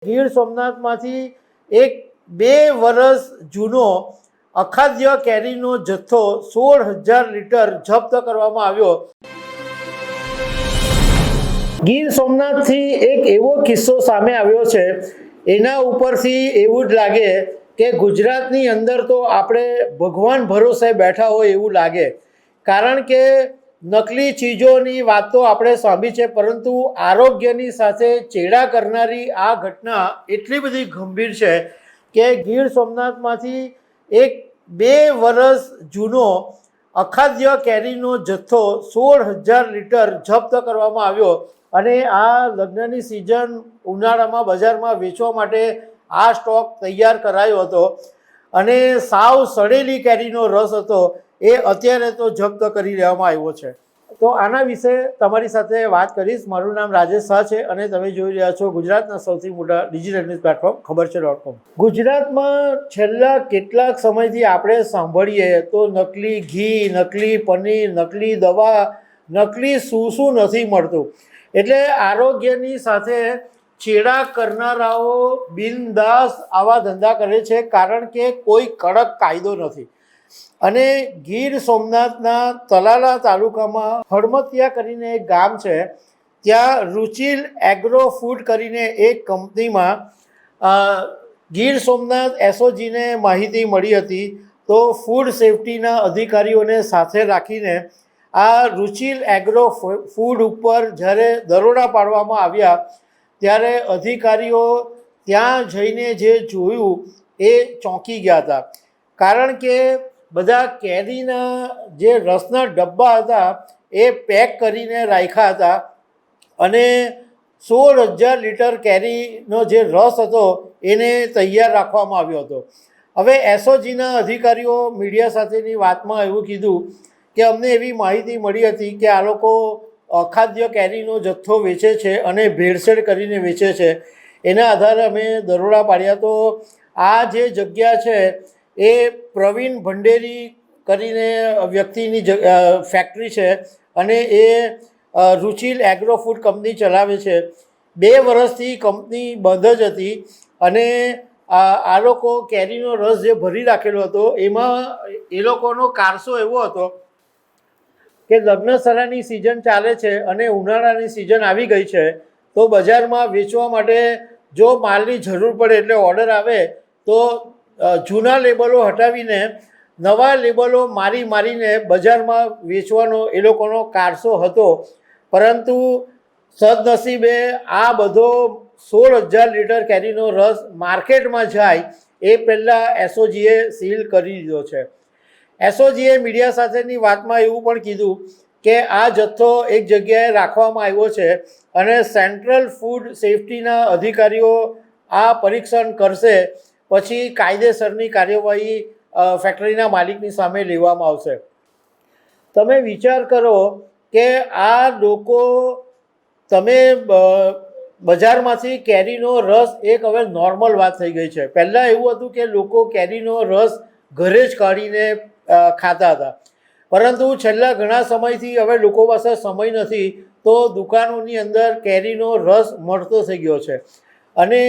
ગીર સોમનાથમાંથી એક 2 વર્ષ જૂનો અખાદ્ય કેરીનો જથ્થો 16,000 લીટર જપ્ત કરવામાં આવ્યો। ગીર સોમનાથથી એક એવો કિસ્સો સામે આવ્યો છે, એના ઉપરથી એવું જ લાગે કે ગુજરાતની અંદર તો આપણે ભગવાન ભરોસે બેઠા હોય એવું લાગે, કારણ કે નકલી ચીજોની વાત તો આપણે સાંભળી છે, પરંતુ આરોગ્યની સાથે ચેડા કરનારી આ ઘટના એટલી બધી ગંભીર છે કે ગીર સોમનાથમાંથી એક 2 વર્ષ જૂનો અખાદ્ય કેરીનો જથ્થો 16,000 લીટર જપ્ત કરવામાં આવ્યો। અને આ લગ્નની સિઝન ઉનાળામાં બજારમાં વેચવા માટે આ સ્ટોક તૈયાર કરાયો હતો અને સાવ સડેલી કેરીનો રસ હતો, એ અત્યારે તો જપ્ત કરી લેવામાં આવ્યો છે। તો આના વિશે તમારી સાથે વાત કરીશ। મારું નામ રાજેશ શાહ છે અને તમે જોઈ રહ્યા છો ગુજરાતના સૌથી મોટા ડિજિટલ ન્યૂઝ પ્લેટફોર્મ ખબરછે.com। ગુજરાતમાં છેલ્લા કેટલાક સમયથી આપણે સાંભળીએ તો નકલી ઘી, નકલી પનીર, નકલી દવા, નકલી શું નથી મળતું, એટલે આરોગ્યની સાથે ચેડા કરનારાઓ બિનદાસ આવા ધંધા કરે છે, કારણ કે કોઈ કડક કાયદો નથી। અને ગીર સોમનાથના તલાલા તાલુકામાં હળમતિયા કરીને એક ગામ છે, ત્યાં રુચિલ એગ્રો ફૂડ કરીને એક કંપનીમાં ગીર સોમનાથ એસઓજીને માહિતી મળી હતી। તો ફૂડ સેફ્ટીના અધિકારીઓને સાથે રાખીને આ રુચિલ એગ્રો ફૂડ ઉપર જ્યારે દરોડા પાડવામાં આવ્યા, ત્યારે અધિકારીઓ ત્યાં જઈને જે જોયું એ ચોંકી ગયા હતા, કારણ કે બધા કેરીના જે રસના ડબ્બા હતા એ પેક કરીને રાખ્યા હતા અને 16,000 લીટર કેરીનો જે રસ હતો એને તૈયાર રાખવામાં આવ્યો હતો। હવે એસઓજીના અધિકારીઓ મીડિયા સાથેની વાતમાં એવું કીધું કે અમને એવી માહિતી મળી હતી કે આ લોકો અખાદ્ય કેરીનો જથ્થો વેચે છે અને ભેળસેળ કરીને વેચે છે, એના આધારે અમે દરોડા પાડ્યા। તો આ જે જગ્યા છે એ પ્રવીણ ભંડેરી કરીને વ્યક્તિની ફેક્ટરી છે અને એ રુચિલ એગ્રો ફૂડ કંપની ચલાવે છે। 2 વર્ષથી કંપની બંધ જ હતી અને આ લોકો કેરીનો રસ જે ભરી રાખેલો હતો એમાં એ લોકોનો કારસો એવો હતો કે લગ્નસરાની સિઝન ચાલે છે અને ઉનાળાની સિઝન આવી ગઈ છે, તો બજારમાં વેચવા માટે જો માલની જરૂર પડે એટલે ઓર્ડર આવે તો જૂના લેબલો હટાવીને નવા લેબલો મારીને બજારમાં વેચવાનો એ લોકોનો કારસો હતો। પરંતુ સદનસીબે આ બધો 16,000 લીટર કેરીનો રસ માર્કેટમાં જાય એ પહેલાં એસઓજીએ સીલ કરી દીધો છે। એસઓજીએ મીડિયા સાથેની વાતમાં એવું પણ કીધું કે આ જથ્થો એક જગ્યાએ રાખવામાં આવ્યો છે અને સેન્ટ્રલ ફૂડ સેફ્ટીના અધિકારીઓ આ પરીક્ષણ કરશે, પછી કાયદેસરની કાર્યવાહી ફેક્ટરીના માલિકની સામે લેવામાં આવશે। તમે વિચાર કરો કે આ લોકો, તમે બજારમાંથી કેરીનો રસ એક હવે નોર્મલ વાત થઈ ગઈ છે। પહેલાં એવું હતું કે લોકો કેરીનો રસ ઘરે જ કાઢીને ખાતા હતા, પરંતુ છેલ્લા ઘણા સમયથી હવે લોકો પાસે સમય નથી, તો દુકાનોની અંદર કેરીનો રસ મળતો થઈ ગયો છે। અને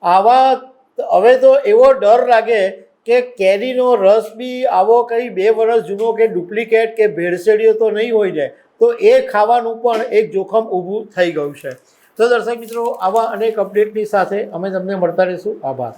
આવા હવે તો એવો ડર લાગે કે કેરીનો રસ બી આવો કંઈ 2 વર્ષ જૂનો કે ડુપ્લિકેટ કે ભેળસેળિયો તો નહીં હોય ને, તો એ ખાવાનું પણ એક જોખમ ઊભું થઈ ગયું છે। તો દર્શક મિત્રો, આવા અનેક અપડેટની સાથે અમે તમને મળતા રહીશું। આભાર।